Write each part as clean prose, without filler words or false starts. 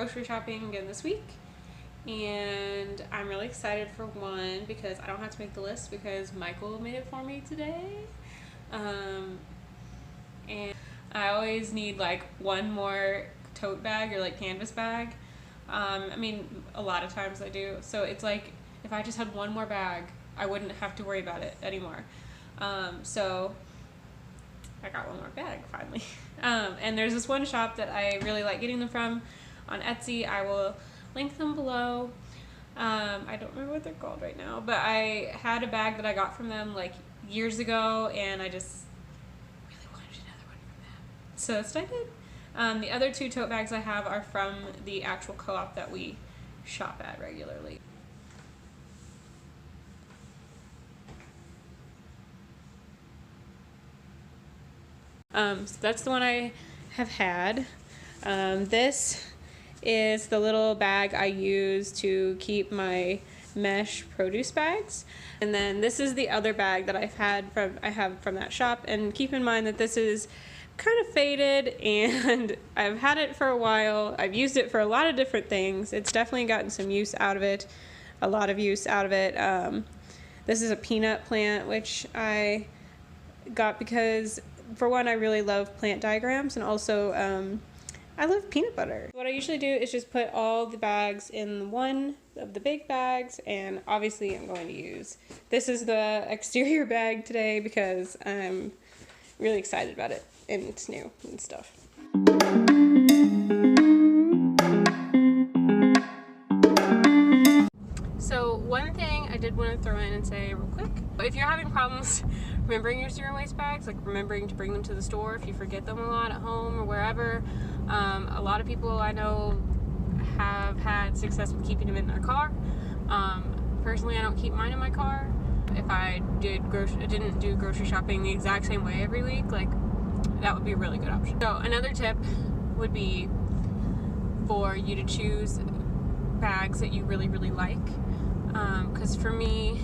grocery shopping again this week, and I'm really excited for one because I don't have to make the list because Michael made it for me today. And I always need like one more tote bag or like canvas bag. I mean, a lot of times I do. So it's like if I just had one more bag, I wouldn't have to worry about it anymore. So I got one more bag finally. And there's this one shop that I really like getting them from on Etsy. I will link them below. I don't remember what they're called right now, but I had a bag that I got from them like years ago, and I just really wanted another one from them. So that's what I did. The other two tote bags I have are from the actual co-op that we shop at regularly. So that's the one I have had. This is the little bag I use to keep my mesh produce bags. And then this is the other bag that I have from that shop. And keep in mind that this is kind of faded and I've had it for a while. I've used it for a lot of different things. It's definitely gotten some use out of it, a lot of use out of it. This is a peanut plant, which I got because, for one, I really love plant diagrams, and also I love peanut butter. What I usually do is just put all the bags in one of the big bags, and obviously I'm going to use, this is the exterior bag today because I'm really excited about it and it's new and stuff. So one thing I did want to throw in and say real quick, if you're having problems remembering your zero waste bags, like remembering to bring them to the store if you forget them a lot at home or wherever, a lot of people I know have had success with keeping them in their car. Personally, I don't keep mine in my car. If I didn't do grocery shopping the exact same way every week, like that would be a really good option. So another tip would be for you to choose bags that you really, really like. Because for me,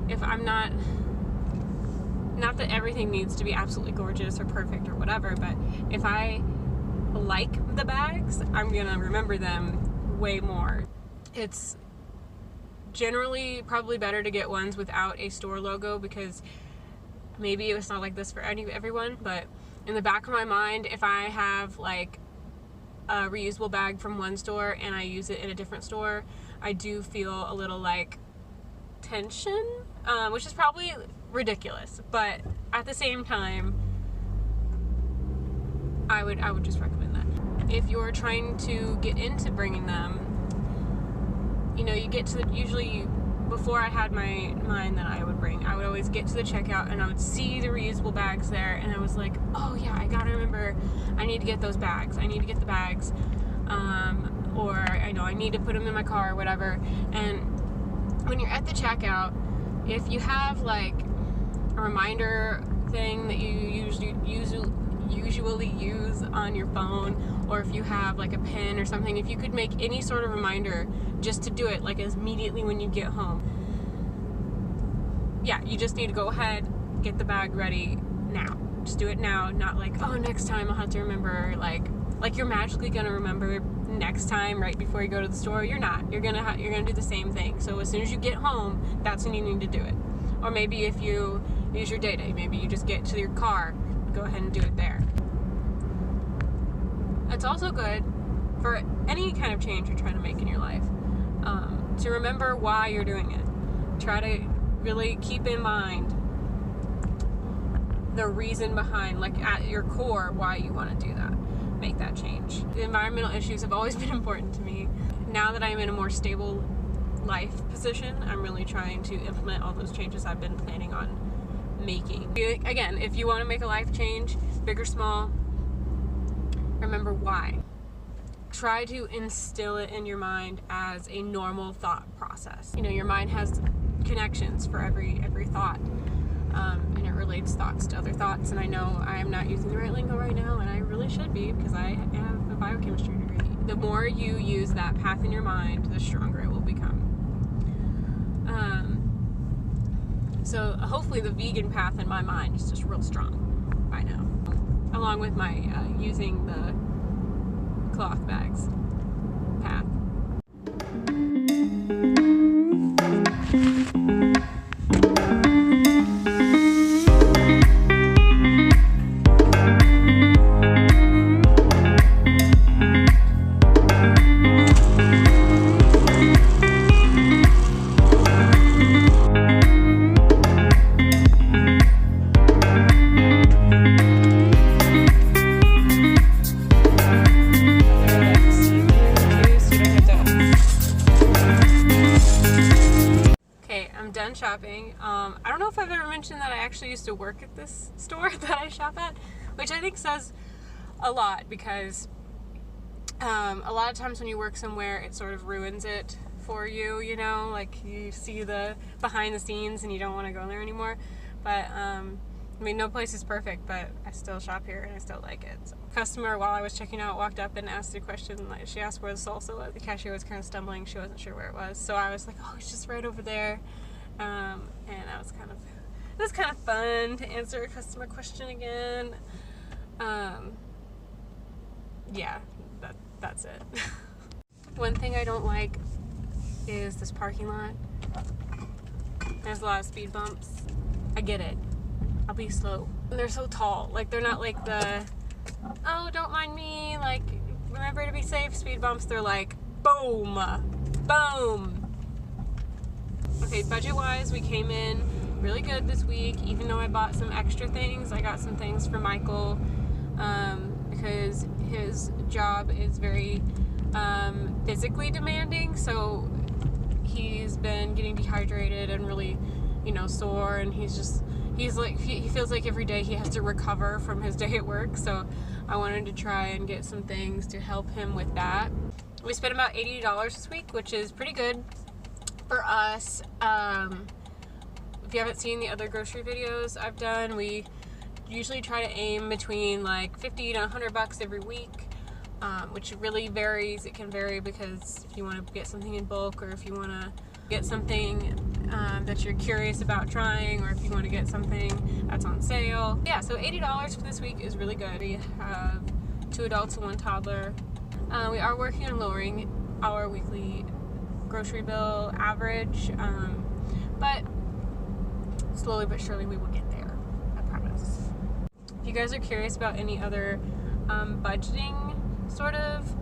if I'm not that everything needs to be absolutely gorgeous or perfect or whatever, but if I like the bags, I'm gonna remember them way more. It's generally probably better to get ones without a store logo, because maybe it's not like this for everyone, but in the back of my mind, if I have like a reusable bag from one store and I use it in a different store, I do feel a little like tension, which is probably ridiculous, but at the same time, I would just recommend that. If you're trying to get into bringing them, you know, you get to the, usually before I had mine that I would bring, I would always get to the checkout and I would see the reusable bags there, and I was like, oh yeah, I gotta remember, I need to get those bags, I need to get the bags, or I know I need to put them in my car or whatever. And when you're at the checkout, if you have like a reminder thing that you usually use on your phone, or if you have like a pen or something, if you could make any sort of reminder just to do it like immediately when you get home. Yeah, you just need to go ahead, get the bag ready now. Just do it now, not like, oh, next time I'll have to remember, like you're magically gonna remember next time right before you go to the store. You're not. You're gonna do the same thing. So as soon as you get home, that's when you need to do it. Or maybe if you use your day, maybe you just get to your car, go ahead and do it there. It's also good for any kind of change you're trying to make in your life, to remember why you're doing it. Try to really keep in mind the reason behind, like at your core, why you want to do that. Make that change. The environmental issues have always been important to me. Now that I'm in a more stable life position, I'm really trying to implement all those changes I've been planning on making. Again, if you want to make a life change, big or small, remember why. Try to instill it in your mind as a normal thought process. You know, your mind has connections for every thought, and it relates thoughts to other thoughts. And I know I am not using the right lingo right now, and I really should be, because I have a biochemistry degree. The more you use that path in your mind, the stronger it will become. So hopefully the vegan path in my mind is just real strong by now, along with my using the cloth bags. path. Done shopping. I don't know if I've ever mentioned that I actually used to work at this store that I shop at, which I think says a lot, because a lot of times when you work somewhere, it sort of ruins it for you, you know, like you see the behind the scenes and you don't want to go there anymore. But I mean, no place is perfect, but I still shop here and I still like it. So, customer, while I was checking out, walked up and asked a question. Like, she asked where the salsa was. The cashier was kind of stumbling. She wasn't sure where it was. So I was like, oh, it's just right over there. And that was kind of fun to answer a customer question again. Yeah, that's it. One thing I don't like is this parking lot. There's a lot of speed bumps. I get it. I'll be slow. They're so tall. Like, they're not like the, oh, don't mind me, like, remember to be safe speed bumps. They're like, boom, boom. Okay, budget-wise, we came in really good this week, even though I bought some extra things. I got some things for Michael because his job is very physically demanding, so he's been getting dehydrated and really, you know, sore, and he feels like every day he has to recover from his day at work, so I wanted to try and get some things to help him with that. We spent about $80 this week, which is pretty good for us. If you haven't seen the other grocery videos I've done, we usually try to aim between like 50 to 100 bucks every week, which really varies. It can vary because if you want to get something in bulk, or if you want to get something that you're curious about trying, or if you want to get something that's on sale. Yeah, so $80 for this week is really good. We have 2 adults and 1 toddler. We are working on lowering our weekly grocery bill average, but slowly but surely we will get there, I promise. If you guys are curious about any other budgeting sort of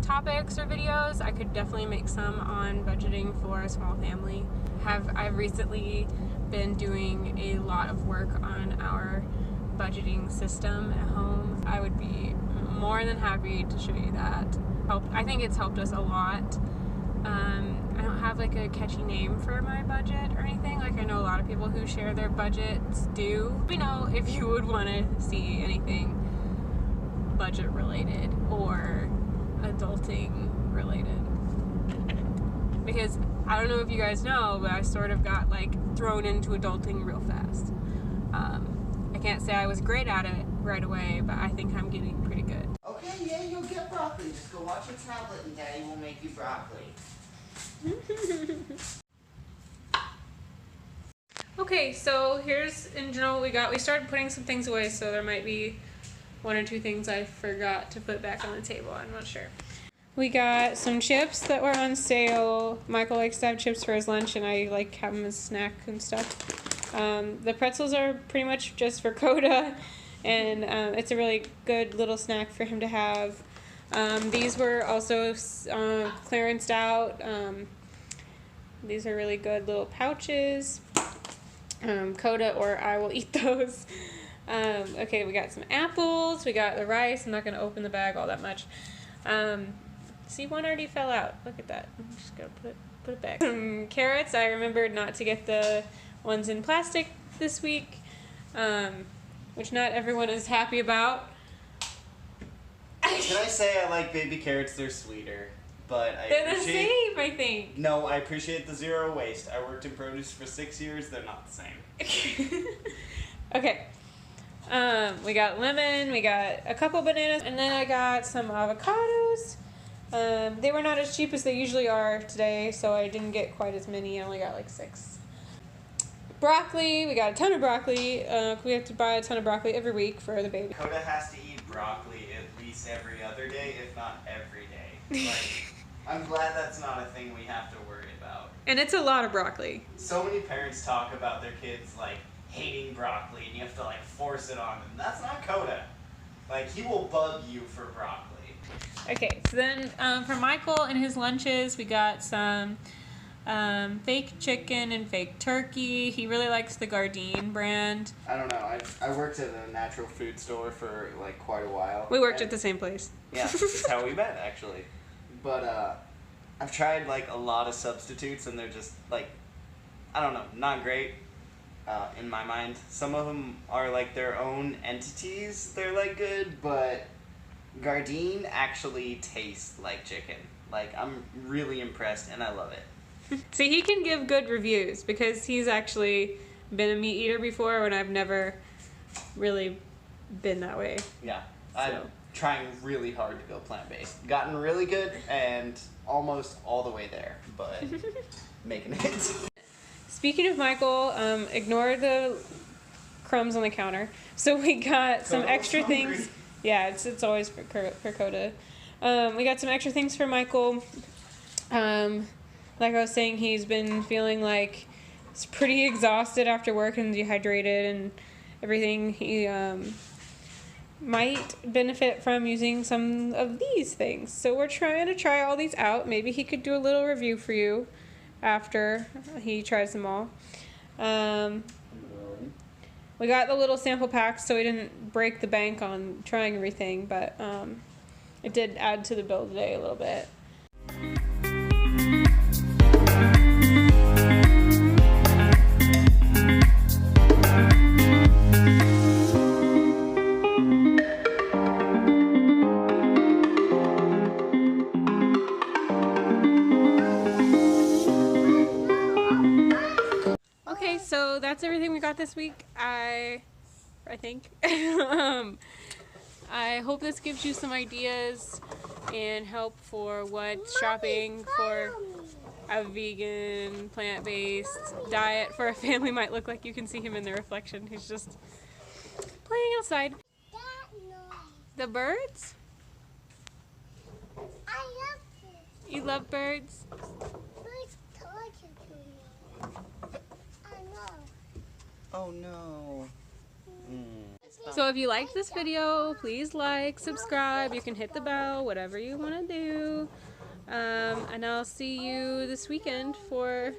topics or videos, I could definitely make some on budgeting for a small family. I've recently been doing a lot of work on our budgeting system at home. I would be more than happy to show you that. I think it's helped us a lot. I don't have like a catchy name for my budget or anything. Like, I know a lot of people who share their budgets do. Let me know if you would want to see anything budget related or adulting related. Because I don't know if you guys know, but I sort of got like thrown into adulting real fast. I can't say I was great at it right away, but I think I'm getting pretty good. Okay, yeah, you'll get broccoli. Just go watch your tablet and Daddy will make you broccoli. Okay, so here's in general what we got. We started putting some things away, so there might be 1 or 2 things I forgot to put back on the table. I'm not sure. We got some chips that were on sale. Michael likes to have chips for his lunch, and I like have them as a snack and stuff. The pretzels are pretty much just for Coda, and it's a really good little snack for him to have. These were also clearanced out. These are really good little pouches. Coda or I will eat those. Okay, we got some apples. We got the rice. I'm not going to open the bag all that much. See, one already fell out. Look at that. I'm just going to put it back. Some carrots. I remembered not to get the ones in plastic this week, which not everyone is happy about. Can I say I like baby carrots? They're sweeter, but they're the same, I think. No, I appreciate the zero waste. I worked in produce for 6 years. They're not the same. Okay. We got lemon. We got a couple bananas, and then I got some avocados. They were not as cheap as they usually are today, so I didn't get quite as many. I only got like 6. Broccoli. We got a ton of broccoli. We have to buy a ton of broccoli every week for the baby. Coda has to eat broccoli at least every other day, if not every day. Like, I'm glad that's not a thing we have to worry about. And it's a lot of broccoli. So many parents talk about their kids like hating broccoli and you have to like force it on them. That's not Coda. Like, he will bug you for broccoli. Okay, so then for Michael and his lunches, we got some fake chicken and fake turkey. He really likes the Gardein brand. I don't know. I worked at a natural food store for like quite a while. We worked at the same place. Yeah, that's how we met actually. But I've tried like a lot of substitutes and they're just like, I don't know, not great in my mind. Some of them are like their own entities. They're like good, but Gardein actually tastes like chicken. Like, I'm really impressed and I love it. See, he can give good reviews because he's actually been a meat eater before when I've never really been that way. Yeah, I'm trying really hard to go plant-based. Gotten really good and almost all the way there, but making it. Speaking of Michael, ignore the crumbs on the counter. So we got some extra things. Yeah, it's always for Coda. We got some extra things for Michael. Like I was saying, he's been feeling like he's pretty exhausted after work and dehydrated and everything. He might benefit from using some of these things. So we're trying to try all these out. Maybe he could do a little review for you after he tries them all. We got the little sample packs so we didn't break the bank on trying everything, but it did add to the bill today a little bit. Okay, so that's everything we got this week. I think. I hope this gives you some ideas and help for what shopping for a vegan, plant-based diet for a family might look like. You can see him in the reflection. He's just playing outside. The birds? I love it. You love birds? Birds torture to me. I know. Oh no. So if you liked this video, please like, subscribe, you can hit the bell, whatever you want to do. And I'll see you this weekend for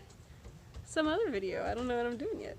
some other video. I don't know what I'm doing yet.